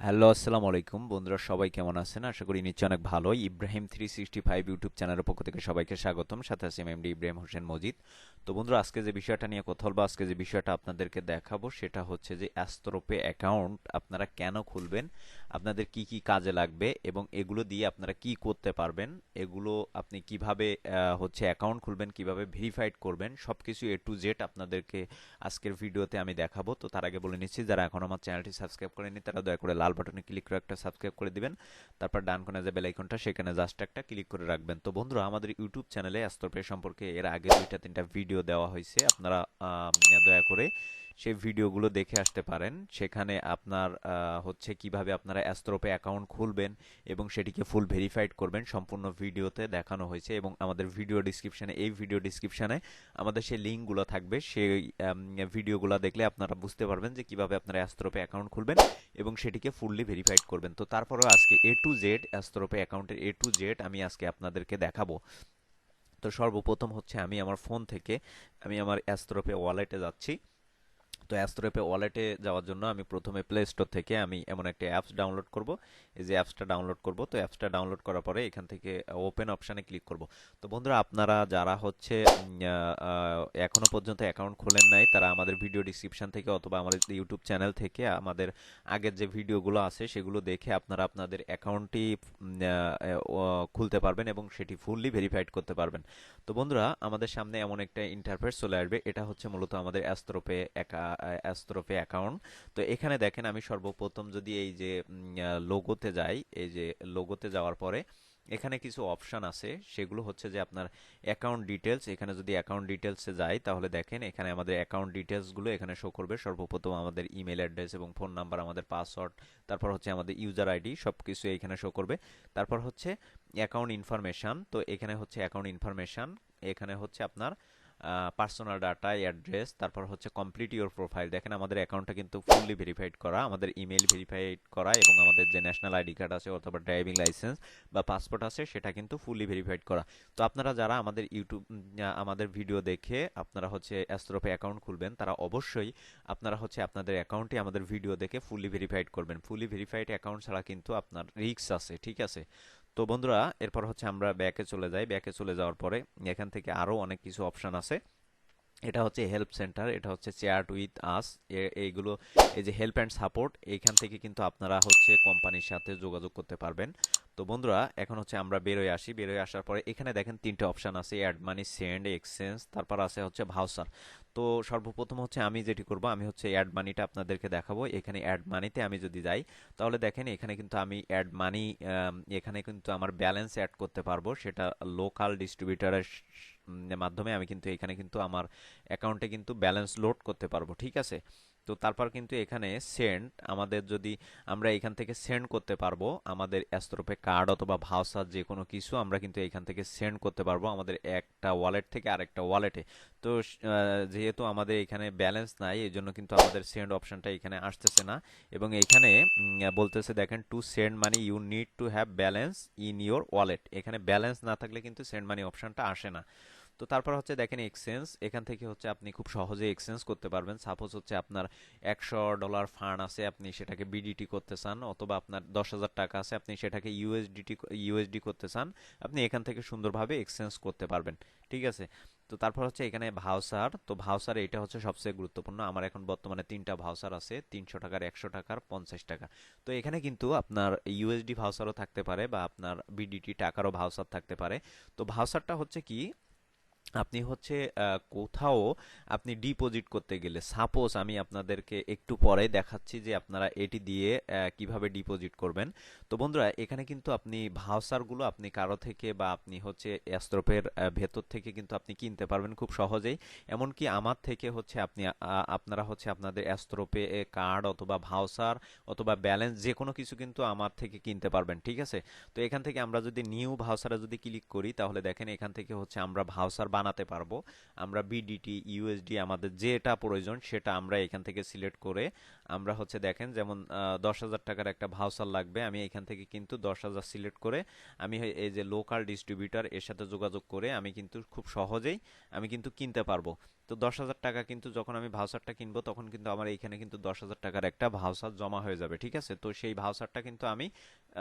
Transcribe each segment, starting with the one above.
Hello, আসসালামু আলাইকুম বন্ধুরা, সবাই কেমন আছেন? আশা করি নিশ্চয়ই অনেক ভালো। ইব্রাহিম 365 ইউটিউব চ্যানেলের পক্ষ থেকে সবাইকে স্বাগতম। সাথে আছি এমডি ইব্রাহিম হোসেন মজিদ। তো বন্ধুরা, আজকে যে বিষয়টা নিয়ে কথা বলবো, আজকে যে বিষয়টা আপনাদেরকে দেখাবো সেটা হচ্ছে যে অ্যাস্ট্রোপে অ্যাকাউন্ট আপনারা কেন খুলবেন, আপনাদের কি কি কাজে লাগবে এবং এগুলো দিয়ে আপনারা কি করতে পারবেন, এগুলো আপনি কিভাবে হচ্ছে অ্যাকাউন্ট খুলবেন, কিভাবে ভেরিফাইড করবেন, সবকিছু এ টু জেড আপনাদেরকে আজকের ভিডিওতে আমি দেখাবো। তো তার আগে বলে নিচ্ছি, যারা এখন আমার চ্যানেলটি সাবস্ক্রাইব করেনি তারা দয়া করে লাল বাটনে ক্লিক করে একটা সাবস্ক্রাইব করে দিবেন। তারপর ডান কোণে যে বেল আইকনটা, সেখানে জাস্ট একটা ক্লিক করে রাখবেন। তো বন্ধুরা, আমাদের ইউটিউব চ্যানেলে অ্যাস্ট্রোপে সম্পর্কে এর আগে দুইটা তিনটা ভিডিও দেওয়া হয়েছে, আপনারা দয়া করে সেই ভিডিওগুলো দেখে আসতে পারেন। সেখানে আপনার হচ্ছে কিভাবে আপনারা অ্যাস্ট্রোপে অ্যাকাউন্ট খুলবেন এবং সেটিকে ফুল ভেরিফাইড করবেন, সম্পূর্ণ ভিডিওতে দেখানো হয়েছে। এবং আমাদের ভিডিও ডিসক্রিপশানে, এই ভিডিও ডিসক্রিপশানে আমাদের সেই লিঙ্কগুলো থাকবে। সেই ভিডিওগুলো দেখলে আপনারা বুঝতে পারবেন যে কিভাবে আপনারা অ্যাস্ট্রোপে অ্যাকাউন্ট খুলবেন এবং সেটিকে ফুললি ভেরিফাইড করবেন। তো তারপরেও আজকে এ টু জেড অ্যাস্ট্রোপে অ্যাকাউন্টের এ টু জেড আমি আজকে আপনাদেরকে দেখাবো। তো সর্বপ্রথম হচ্ছে আমি আমার ফোন থেকে আমি আমার অ্যাস্ট্রোপে ওয়ালেটে যাচ্ছি। তো অ্যাস্ট্রোপে ওয়ালেটে যাওয়ার জন্য আমি প্রথমে প্লে স্টোর থেকে আমি এমন একটা অ্যাপস ডাউনলোড করব। এই যে অ্যাপসটা ডাউনলোড করব, তো অ্যাপসটা ডাউনলোড করার পরে এখান থেকে ওপেন অপশানে ক্লিক করব। তো বন্ধুরা, আপনারা যারা হচ্ছে এখনো পর্যন্ত অ্যাকাউন্ট খোলেন নাই, তারা আমাদের ভিডিও ডিসক্রিপশন থেকে অথবা আমাদের ইউটিউব চ্যানেল থেকে আমাদের আগের যে ভিডিওগুলো আছে সেগুলো দেখে আপনারা আপনাদের অ্যাকাউন্টটি খুলতে পারবেন এবং সেটি ফুললি ভেরিফাইড করতে পারবেন। তো বন্ধুরা, আমাদের সামনে এমন একটা ইন্টারফেস চলে আসবে। এটা হচ্ছে মূলত আমাদের অ্যাস্ট্রোপে অ্যাকাউন্ট। তো এখানে দেখেন, আমি সর্বপ্রথম যদি এই যে লোগোতে যাই, এই যে লোগোতে যাওয়ার পরে এখানে কিছু অপশন আছে, সেগুলো হচ্ছে যে আপনার অ্যাকাউন্ট ডিটেলস। এখানে যদি অ্যাকাউন্ট ডিটেলসে যাই তাহলে দেখেন এখানে আমাদের অ্যাকাউন্ট ডিটেলসগুলো এখানে শো করবে। সর্বপ্রথম আমাদের ইমেল অ্যাড্রেস এবং ফোন নাম্বার, আমাদের পাসওয়ার্ড, তারপর হচ্ছে আমাদের ইউজার আইডি, সব কিছু এখানে শো করবে। তারপর হচ্ছে অ্যাকাউন্ট ইনফরমেশন। তো এখানে হচ্ছে অ্যাকাউন্ট ইনফরমেশন, এখানে হচ্ছে আপনার পার্সোনাল ডাটা, অ্যাড্রেস, তারপর হচ্ছে কমপ্লিট ইউর প্রোফাইল। দেখেন আমাদের অ্যাকাউন্টটা কিন্তু ফুললি ভেরিফাইড করা, আমাদের ইমেল ভেরিফাইড করা এবং আমাদের যে ন্যাশনাল আইডি কার্ড আছে অথবা ড্রাইভিং লাইসেন্স বা পাসপোর্ট আছে সেটা কিন্তু ফুললি ভেরিফাইড করা। তো আপনারা যারা আমাদের আমাদের ভিডিও দেখে আপনারা হচ্ছে অ্যাস্ট্রোপে অ্যাকাউন্ট খুলবেন, তারা অবশ্যই আপনারা হচ্ছে আপনাদের অ্যাকাউন্টটি আমাদের ভিডিও দেখে ফুললি ভেরিফাইড করবেন। ফুললি ভেরিফাইড অ্যাকাউন্ট ছাড়া কিন্তু আপনার রিস্ক আছে, ঠিক আছে? তো বন্ধুরা, এরপর হচ্ছে আমরা ব্যাকে চলে যাই। ব্যাকে চলে যাওয়ার পরে এখান থেকে আরও অনেক কিছু অপশন আছে। এটা হচ্ছে হেল্প সেন্টার, এটা হচ্ছে চ্যাট উইথ আস, এইগুলো, এই যে হেল্প অ্যান্ড সাপোর্ট, এইখান থেকে কিন্তু আপনারা হচ্ছে কোম্পানির সাথে যোগাযোগ করতে পারবেন। তো বন্ধুরা, এখন হচ্ছে আমরা বেরোয় আসি। বেরোয় আসার পরে এখানে দেখেন তিনটে অপশান আছে, অ্যাড মানি, সেন্ড, এক্সচেঞ্জ, তারপর আছে হচ্ছে ভাউচার। তো সর্বপ্রথম হচ্ছে আমি যেটি করব, আমি হচ্ছে অ্যাড মানিটা আপনাদেরকে দেখাবো। এখানে অ্যাড মানিতে আমি যদি যাই তাহলে দেখেন এখানে কিন্তু আমি অ্যাড মানি, এখানে কিন্তু আমার ব্যালেন্স অ্যাড করতে পারবো। সেটা লোকাল ডিস্ট্রিবিউটারের মাধ্যমে আমি কিন্তু এখানে কিন্তু আমার অ্যাকাউন্টে কিন্তু ব্যালেন্স লোড করতে পারবো, ঠিক আছে? তো তারপর কিন্তু এখানে সেন্ড, আমাদের যদি আমরা এখান থেকে সেন্ড করতে পারবো আমাদের অ্যাস্ট্রোপে কার্ড অথবা ভাউচার, যে কোনো কিছু আমরা কিন্তু এখান থেকে সেন্ড করতে পারবো আমাদের একটা ওয়ালেট থেকে আরেকটা ওয়ালেটে। তো যেহেতু আমাদের এখানে ব্যালেন্স নাই, এই জন্য কিন্তু আমাদের সেন্ড অপশনটা এখানে আসতেছে না। এবং এখানে বলতেছে দেখেন, to send money you need to have balance in your wallet. এখানে ব্যালেন্স না থাকলে কিন্তু সেন্ড মানি অপশনটা আসে না। তো তারপর হচ্ছে দেখেন এক্সচেঞ্জ, এখান থেকে হচ্ছে আপনি খুব সহজে এক্সচেঞ্জ করতে পারবেন। সাপোজ হচ্ছে আপনার $100 ফান্ড আছে, আপনি সেটাকে বিডিটি করতে চান, অথবা আপনার 10,000 টাকা আছে, আপনি সেটাকে ইউএসডি করতে চান, আপনি এখান থেকে সুন্দরভাবে এক্সচেঞ্জ করতে পারবেন, ঠিক আছে? তো তারপর হচ্ছে এখানে ভাউচার। তো ভাউচার এটা হচ্ছে সবচেয়ে গুরুত্বপূর্ণ। আমার এখন বর্তমানে তিনটা ভাউচার আছে, 300 টাকার, 100 টাকার, 50 টাকা। তো এখানে কিন্তু আপনার ইউএসডি ভাউচারও থাকতে পারে বা আপনার বিডিটি টাকারও ভাউচার থাকতে পারে। তো ভাউচারটা হচ্ছে কি, আপনি হচ্ছে কোথাও আপনি ডিপোজিট করতে গেলে, সাপোজ আমি আপনাদেরকে একটু পরে দেখাচ্ছি যে আপনারা এটি দিয়ে কিভাবে ডিপোজিট করবেন। তো বন্ধুরা, এখানে কিন্তু আপনি ভাউচারগুলো আপনি কারো থেকে বা আপনি হচ্ছে অ্যাস্ট্রোপের ভেতর থেকে কিন্তু আপনি কিনতে পারবেন খুব সহজেই। এমনকি আমার থেকে হচ্ছে আপনি আপনারা হচ্ছে আপনাদের অ্যাস্ট্রোপে কার্ড অথবা ভাউচার অথবা ব্যালেন্স যে কোনো কিছু কিন্তু আমার থেকে কিনতে পারবেন, ঠিক আছে? তো এখান থেকে আমরা যদি নিউ ভাউচারে যদি ক্লিক করি তাহলে দেখেন এখান থেকে হচ্ছে আমরা ভাউচার বানাতে পারবো। আমরা বিডিটি, ইউএসডি, আমাদের যেটা প্রয়োজন সেটা আমরা এখান থেকে সিলেক্ট করে আমরা হচ্ছে দেখেন যেমন 10,000 টাকার একটা ভাউচার লাগবে, আমি এখান থেকে কিন্তু 10,000 সিলেক্ট করে আমি এই যে লোকাল ডিস্ট্রিবিউটর এর সাথে যোগাযোগ করে আমি কিন্তু খুব সহজেই আমি কিন্তু কিনতে পারবো। তো 10,000 টাকা কিন্তু যখন আমি ভাউচারটা কিনবো তখন কিন্তু আমার এইখানে কিন্তু 10,000 টাকার একটা ভাউচার জমা হয়ে যাবে, ঠিক আছে? তো সেই ভাউচারটা কিন্তু আমি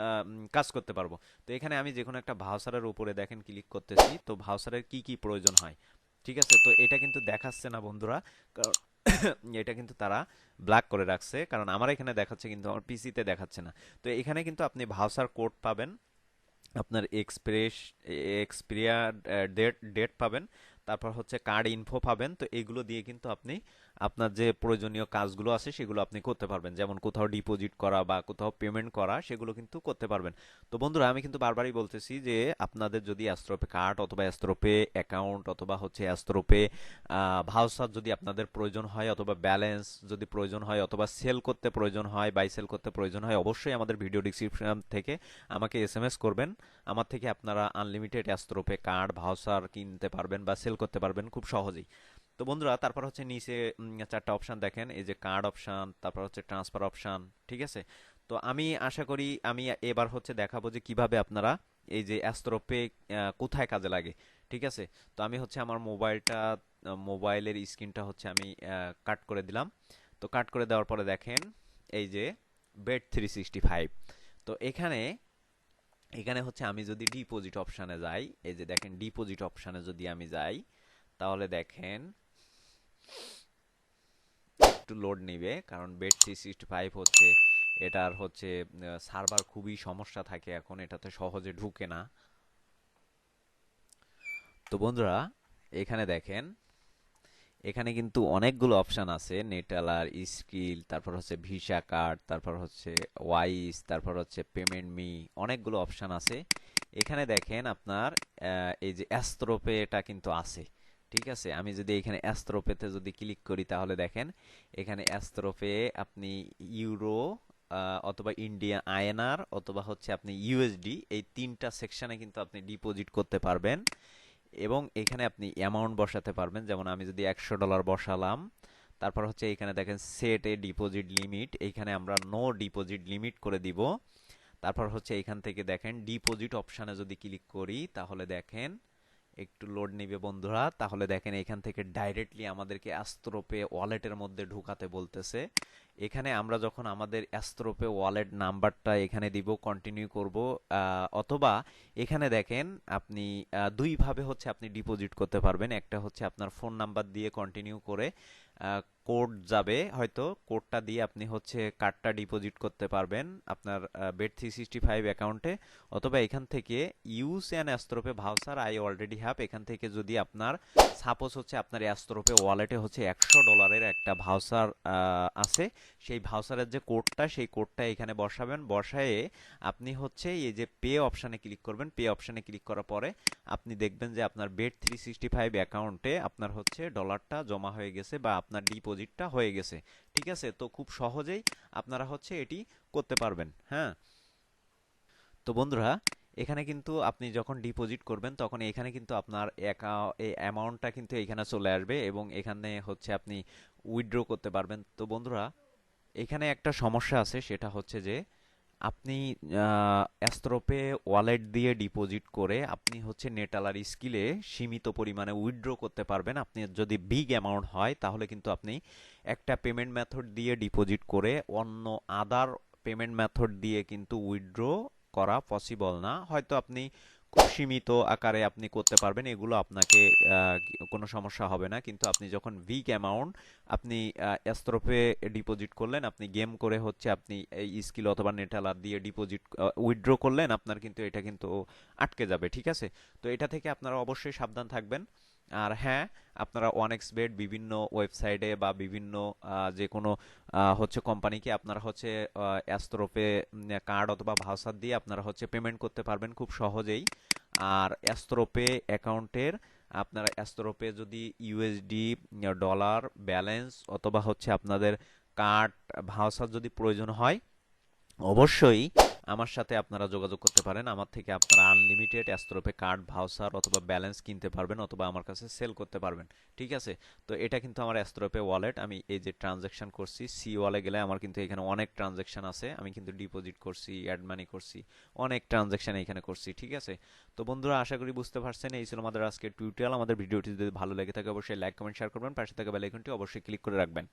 কাজ করতে পারবো। তো এখানে আমি যে কোনো একটা ভাউচারের উপরে দেখেন ক্লিক করতেছি, তো ভাউচারের কি কি প্রয়োজন হয়, ঠিক আছে? তো এটা কিন্তু দেখাচ্ছে না বন্ধুরা, কারণ এটা কিন্তু তারা ব্ল্যাক করে রাখছে, কারণ আমার এখানে দেখাচ্ছে কিন্তু আমার পিসিতে দেখাচ্ছে না। তো এখানে কিন্তু আপনি ভাউচার কোড পাবেন, আপনার এক্সপিরিয়ার ডেট ডেট পাবেন, তারপর হচ্ছে কার্ড ইনফো পাবেন। তো এগুলো দিয়ে কিন্তু আপনি আপনার যে প্রয়োজনীয় কাজগুলো আছে সেগুলো আপনি করতে পারবেন, যেমন কোথাও ডিপোজিট করা বা কোথাও পেমেন্ট করা, সেগুলো কিন্তু করতে পারবেন। তো বন্ধুরা আমি কিন্তু বারবারই বলতেছি যে আপনাদের যদি অ্যাস্ট্রোপে কার্ড অথবা অ্যাস্ট্রোপে অ্যাকাউন্ট অথবা হচ্ছে অ্যাস্ট্রোপে ভাউচার যদি আপনাদের প্রয়োজন হয়, অথবা ব্যালেন্স যদি প্রয়োজন হয়, অথবা সেল করতে প্রয়োজন হয়, বাই সেল করতে প্রয়োজন হয়, অবশ্যই আমাদের ভিডিও ডিসক্রিপশন থেকে আমাকে এসএমএস করবেন। আমার থেকে আপনারা আনলিমিটেড অ্যাস্ট্রোপে কার্ড ভাউচার কিনতে পারবেন বা সেল করতে পারবেন খুব সহজেই। তো বন্ধুরা তারপর হচ্ছে নিচে চারটা অপশন দেখেন, এই যে কার্ড অপশন, তারপর হচ্ছে ট্রান্সফার অপশন, ঠিক আছে? তো আমি আশা করি আমি এবার হচ্ছে দেখাবো যে কিভাবে আপনারা এই যে অ্যাস্ট্রোপে কোথায় কাজে লাগে, ঠিক আছে? তো আমি হচ্ছে আমার মোবাইলের স্ক্রিনটা হচ্ছে আমি কাট করে দিলাম। তো কাট করে দেওয়ার পরে দেখেন এই যে Bet365। তো এখানে এখানে হচ্ছে আমি যদি ডিপোজিট অপশানে যাই, এই যে দেখেন ডিপোজিট অপশানে যদি আমি যাই, তাহলে দেখেন একটু লোড নিবে, কারণ Bet365 হচ্ছে এটার হচ্ছে সার্ভার খুবই সমস্যা থাকে, এখন এটাতে সহজে ঢুকে না। তো বন্ধুরা এখানে দেখেন, এখানে কিন্তু অনেকগুলো অপশন আছে, নেটালার স্কিল, তারপর হচ্ছে ভিসা কার্ড, তারপর হচ্ছে ওয়াইস, তারপর হচ্ছে পেমেন্ট মি, অনেকগুলো অপশন আছে। এখানে দেখেন আপনার এই যে অ্যাস্ট্রোপে এটা কিন্তু আছে, ঠিক আছে? আমি যদি এখানে অ্যাস্ট্রোপেতে যদি ক্লিক করি তাহলে দেখেন এখানে অ্যাস্ট্রোপে আপনি ইউরো অথবা ইন্ডিয়ান আইএনআর অথবা হচ্ছে আপনি ইউএসডি, এই তিনটা সেকশনে কিন্তু আপনি ডিপোজিট করতে পারবেন, এবং এখানে আপনি অ্যামাউন্ট বসাতে পারবেন। যেমন আমি যদি $100 বসালাম, তারপর হচ্ছে এখানে দেখেন সেট এ ডিপোজিট লিমিট, এইখানে আমরা নো ডিপোজিট লিমিট করে দিব। তারপর হচ্ছে এখান থেকে দেখেন ডিপোজিট অপশানে যদি ক্লিক করি তাহলে দেখেন একটু লোড নিবে বন্ধুরা, তাহলে দেখেন এখান থেকে ডাইরেক্টলি আমাদেরকে অ্যাস্ট্রোপে ওয়ালেটের মধ্যে ঢুকাতে বলতেছে। এখানে আমরা যখন আমাদের অ্যাস্ট্রোপে ওয়ালেট নাম্বারটা এখানে দিব, কন্টিনিউ করব, অথবা এখানে দেখেন আপনি দুইভাবে হচ্ছে আপনি ডিপোজিট করতে পারবেন। একটা হচ্ছে আপনার ফোন নাম্বার দিয়ে কন্টিনিউ করে কোড যাবে, হয়তো কোডটা দিয়ে আপনি হচ্ছে কার্ডটা ডিপোজিট করতে পারবেন আপনার Bet365 অ্যাকাউন্টে, অথবা এখান থেকে use an Astropay voucher I already have, এখান থেকে যদি আপনার সাপোজ হচ্ছে আপনার অ্যাস্ট্রোপে ওয়ালেটে হচ্ছে $100 একটা ভাউচার আছে, সেই ভাউচারের যে কোডটা সেই কোডটা এখানে বসাবেন, বসায়ে আপনি হচ্ছে এই যে পে অপশানে ক্লিক করবেন। পে অপশানে ক্লিক করার পরে আপনি দেখবেন যে আপনার Bet365 অ্যাকাউন্টে আপনার হচ্ছে ডলারটা জমা হয়ে গেছে বা আপনার ডিপোজিটটা হয়ে গেছে, ঠিক আছে? তো খুব সহজেই আপনারা হচ্ছে এটি করতে পারবেন, হ্যাঁ। তো বন্ধুরা এখানে কিন্তু আপনি যখন ডিপোজিট করবেন তখন এখানে কিন্তু আপনার এই অ্যামাউন্টটা কিন্তু এখানে চলে আসবে, এবং এখানে হচ্ছে আপনি উইথড্র করতে পারবেন। তো বন্ধুরা এখানে একটা সমস্যা আছে, সেটা হচ্ছে যে আপনি অ্যাস্ট্রোপে ওয়ালেট দিয়ে ডিপোজিট করে আপনি হচ্ছে নেটালার স্কিলে সীমিত পরিমাণে উইথড্র করতে পারবেন। আপনি যদি বিগ অ্যামাউন্ট হয় তাহলে কিন্তু আপনি একটা পেমেন্ট মেথড দিয়ে ডিপোজিট করে অন্য আদার পেমেন্ট মেথড দিয়ে কিন্তু উইথড্র করা পসিবল না। হয়তো আপনি খুব সীমিত আকারে আপনি করতে পারবেন, এগুলো আপনাকে কোনো সমস্যা হবে না। কিন্তু আপনি যখন বিগ অ্যামাউন্ট আপনি অ্যাস্ট্রোপে ডিপোজিট করলেন, আপনি গেম করে হচ্ছে আপনি এই স্কিল অথবা নেটালার দিয়ে ডিপোজিট উইথড্র করলেন, আপনার কিন্তু এটা কিন্তু আটকে যাবে, ঠিক আছে? তো এটা থেকে আপনারা অবশ্যই সাবধান থাকবেন। আর হ্যাঁ, আপনারা ওয়ানএক্স বেট বিভিন্ন ওয়েবসাইটে বা বিভিন্ন যে কোনো হচ্ছে কোম্পানিকে আপনারা হচ্ছে অ্যাস্ট্রোপে কার্ড অথবা ভাউচার দিয়ে আপনারা হচ্ছে পেমেন্ট করতে পারবেন খুব সহজেই। আর অ্যাস্ট্রোপে অ্যাকাউন্টের আপনারা অ্যাস্ট্রোপে যদি ইউএসডি, ডলার, ব্যালেন্স অথবা হচ্ছে আপনাদের কার্ড ভাউচার যদি প্রয়োজন হয়, অবশ্যই আমার সাথে আপনারা যোগাযোগ করতে পারেন। আমার থেকে আপনারা আনলিমিটেড অ্যাস্ট্রোপে কার্ড, ভাউচার অথবা ব্যালেন্স কিনতে পারবেন অথবা আমার কাছে সেল করতে পারবেন। ঠিক আছে? তো এটা কিন্তু আমার অ্যাস্ট্রোপে ওয়ালেট। আমি এই যে ট্রানজ্যাকশন করছি, সি ওয়ালে গেলে আমার কিন্তু এখানে অনেক ট্রানজ্যাকশন আছে। আমি কিন্তু ডিপোজিট করছি, অ্যাড মানি করছি, অনেক ট্রানজ্যাকশন এখানে করছি। ঠিক আছে? তো বন্ধুরা, আশা করি বুঝতে পারছেন। এই ছিল আমাদের আজকের টিউটোরিয়াল। আমাদের ভিডিওটি যদি ভালো লেগে থাকে অবশ্যই লাইক, কমেন্ট, শেয়ার করবেন। পাশে থাকা বেল আইকনটি অবশ্যই ক্লিক করে রাখবেন।